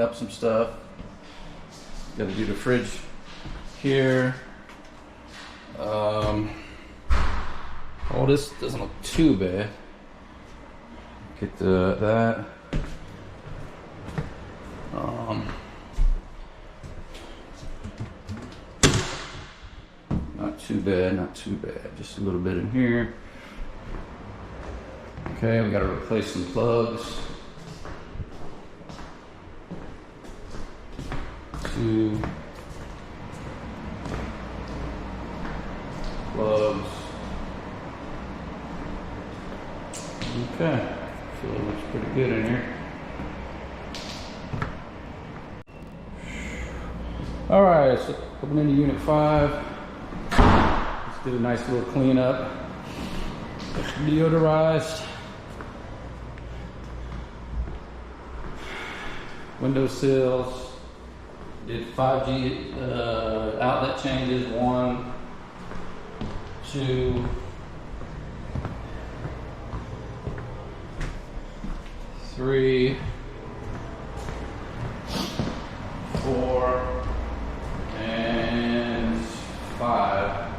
up some stuff. Got to do the fridge here. Oh, this doesn't look too bad. Get that. Not too bad, not too bad. Just a little bit in here. Okay, we got to replace some plugs. 2 plugs. Okay, so it looks pretty good in here. All right, so coming into unit 5. Let's do a nice little cleanup. Deodorized. Window sills. Did 5G outlet changes. 1, 2, 3, 4, and 5.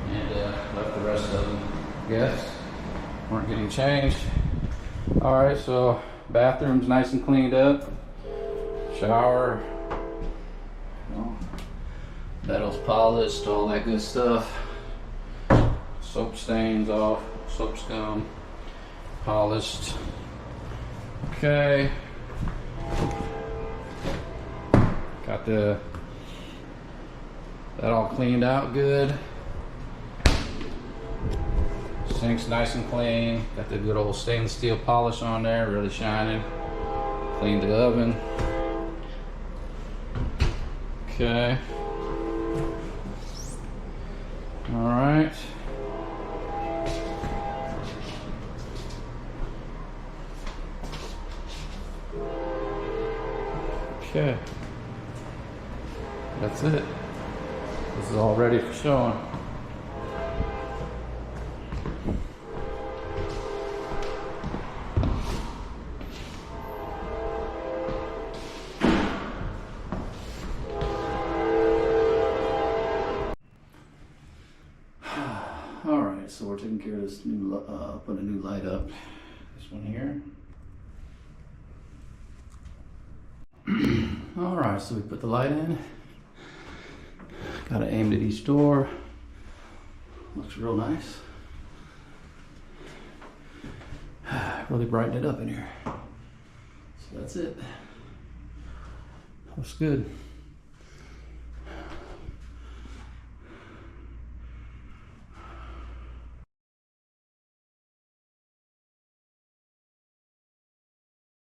And left the rest of them, I guess. Weren't getting changed. Alright, so bathroom's nice and cleaned up. Shower. Metal's polished, all that good stuff. Soap stains off, soap scum polished. Okay. Got that all cleaned out good. Sink's nice and clean. Got the good old stainless steel polish on there, really shining. Cleaned the oven. Okay. All right. Okay. That's it. This is all ready for showing. All right, so we're taking care of this new, put a new light up. This one here. All right, so we put the light in. Got it aimed at each door. Looks real nice. Really brighten it up in here. So that's it. Looks good.